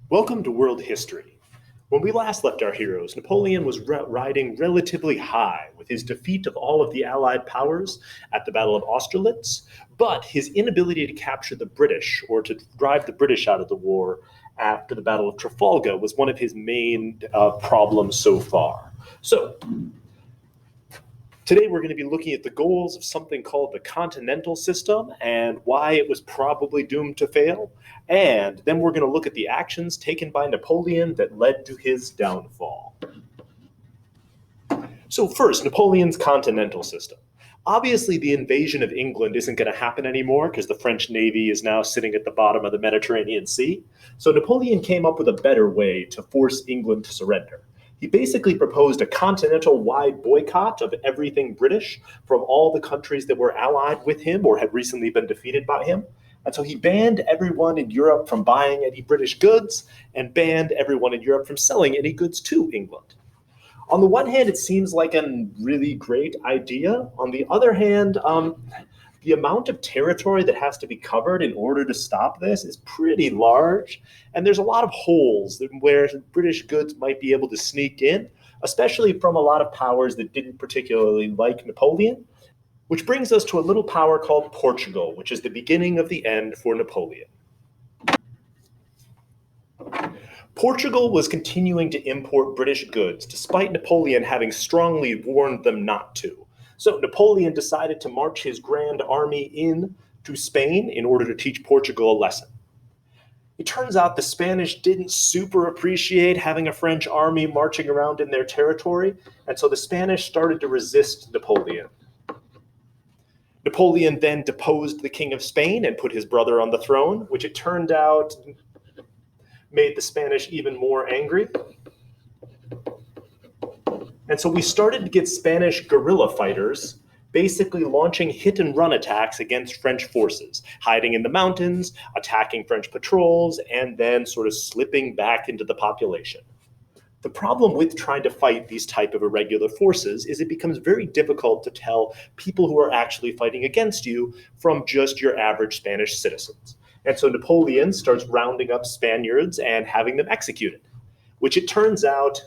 Welcome to World History. When we last left our heroes, Napoleon was riding relatively high with his defeat of all of the Allied powers at the Battle of Austerlitz, but his inability to capture the British or to drive the British out of the war after the Battle of Trafalgar was one of his main problems so far. So, today we're going to be looking at the goals of something called the Continental System and why it was probably doomed to fail. And then we're going to look at the actions taken by Napoleon that led to his downfall. So first, Napoleon's Continental System. Obviously, the invasion of England isn't going to happen anymore because the French Navy is now sitting at the bottom of the Mediterranean Sea. So Napoleon came up with a better way to force England to surrender. He basically proposed a continental-wide boycott of everything British from all the countries that were allied with him or had recently been defeated by him. And so he banned everyone in Europe from buying any British goods and banned everyone in Europe from selling any goods to England. On the one hand, it seems like a really great idea. On the other hand, the amount of territory that has to be covered in order to stop this is pretty large. And there's a lot of holes where British goods might be able to sneak in, especially from a lot of powers that didn't particularly like Napoleon. Which brings us to a little power called Portugal, which is the beginning of the end for Napoleon. Portugal was continuing to import British goods, despite Napoleon having strongly warned them not to. So Napoleon decided to march his grand army into Spain in order to teach Portugal a lesson. It turns out the Spanish didn't super appreciate having a French army marching around in their territory, and so the Spanish started to resist Napoleon. Napoleon then deposed the King of Spain and put his brother on the throne, which it turned out made the Spanish even more angry. And so we started to get Spanish guerrilla fighters basically launching hit-and-run attacks against French forces, hiding in the mountains, attacking French patrols, and then sort of slipping back into the population. The problem with trying to fight these type of irregular forces is it becomes very difficult to tell people who are actually fighting against you from just your average Spanish citizens. And so Napoleon starts rounding up Spaniards and having them executed, which it turns out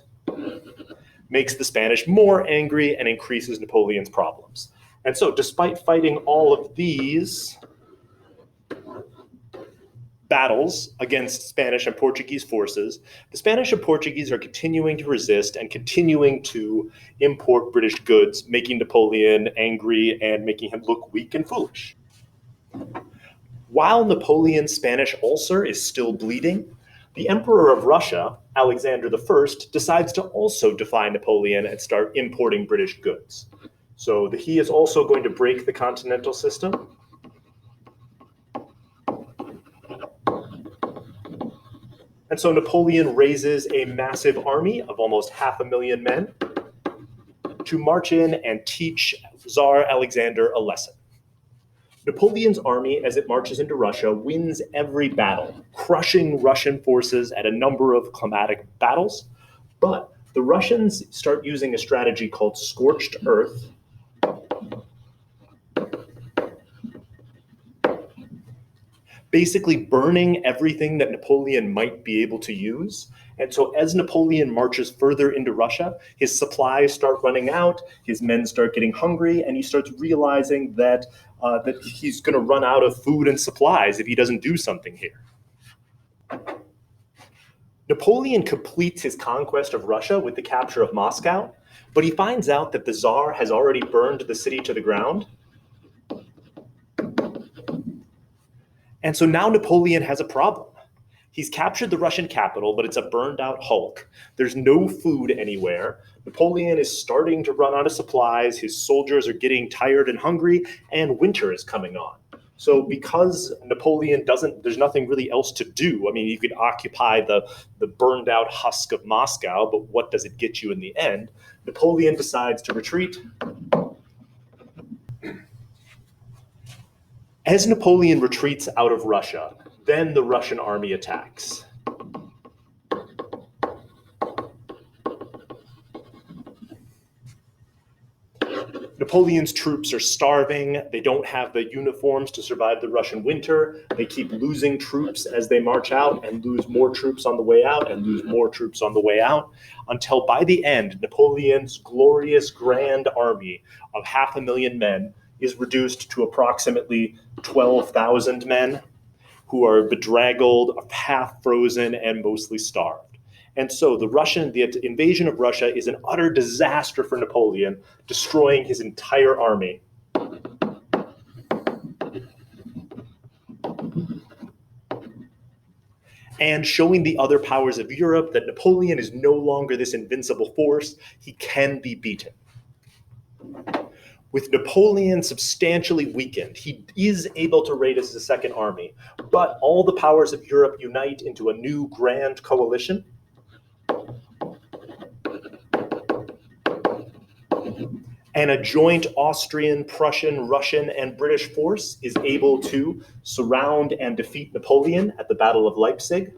makes the Spanish more angry and increases Napoleon's problems. And so despite fighting all of these battles against Spanish and Portuguese forces, the Spanish and Portuguese are continuing to resist and continuing to import British goods, making Napoleon angry and making him look weak and foolish. While Napoleon's Spanish ulcer is still bleeding, the Emperor of Russia, Alexander I, decides to also defy Napoleon and start importing British goods. So he is also going to break the continental system. And so Napoleon raises a massive army of almost 500,000 men to march in and teach Tsar Alexander a lesson. Napoleon's army, as it marches into Russia, wins every battle, crushing Russian forces at a number of climatic battles. But the Russians start using a strategy called scorched earth, basically burning everything that Napoleon might be able to use. And so as Napoleon marches further into Russia, his supplies start running out, his men start getting hungry, and he starts realizing that he's going to run out of food and supplies if he doesn't do something here. Napoleon completes his conquest of Russia with the capture of Moscow, but he finds out that the Tsar has already burned the city to the ground. And so now Napoleon has a problem. He's captured the Russian capital, but it's a burned out hulk. There's no food anywhere. Napoleon is starting to run out of supplies. His soldiers are getting tired and hungry, and winter is coming on. So because Napoleon there's nothing really else to do. I mean, you could occupy the burned out husk of Moscow, but what does it get you in the end? Napoleon decides to retreat. As Napoleon retreats out of Russia, then the Russian army attacks. Napoleon's troops are starving. They don't have the uniforms to survive the Russian winter. They keep losing troops as they march out and lose more troops on the way out and lose more troops on the way out, until by the end, Napoleon's glorious grand army of 500,000 men is reduced to approximately 12,000 men who are bedraggled, half frozen, and mostly starved. And so the invasion of Russia is an utter disaster for Napoleon, destroying his entire army. And showing the other powers of Europe that Napoleon is no longer this invincible force. He can be beaten. With Napoleon substantially weakened, he is able to raise a second army, but all the powers of Europe unite into a new grand coalition. And a joint Austrian, Prussian, Russian, and British force is able to surround and defeat Napoleon at the Battle of Leipzig.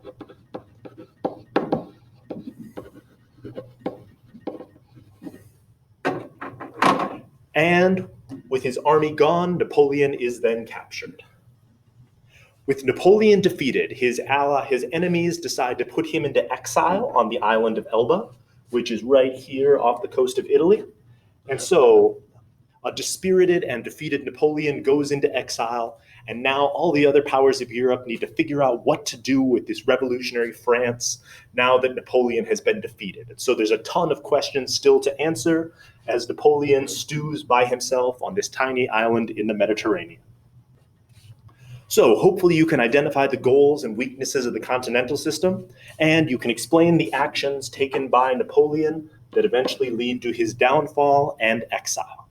And with his army gone, Napoleon is then captured. With Napoleon defeated, his enemies decide to put him into exile on the island of Elba, which is right here off the coast of Italy. And so a dispirited and defeated Napoleon goes into exile, and now all the other powers of Europe need to figure out what to do with this revolutionary France now that Napoleon has been defeated. And so there's a ton of questions still to answer as Napoleon stews by himself on this tiny island in the Mediterranean. So hopefully you can identify the goals and weaknesses of the continental system, and you can explain the actions taken by Napoleon that eventually lead to his downfall and exile.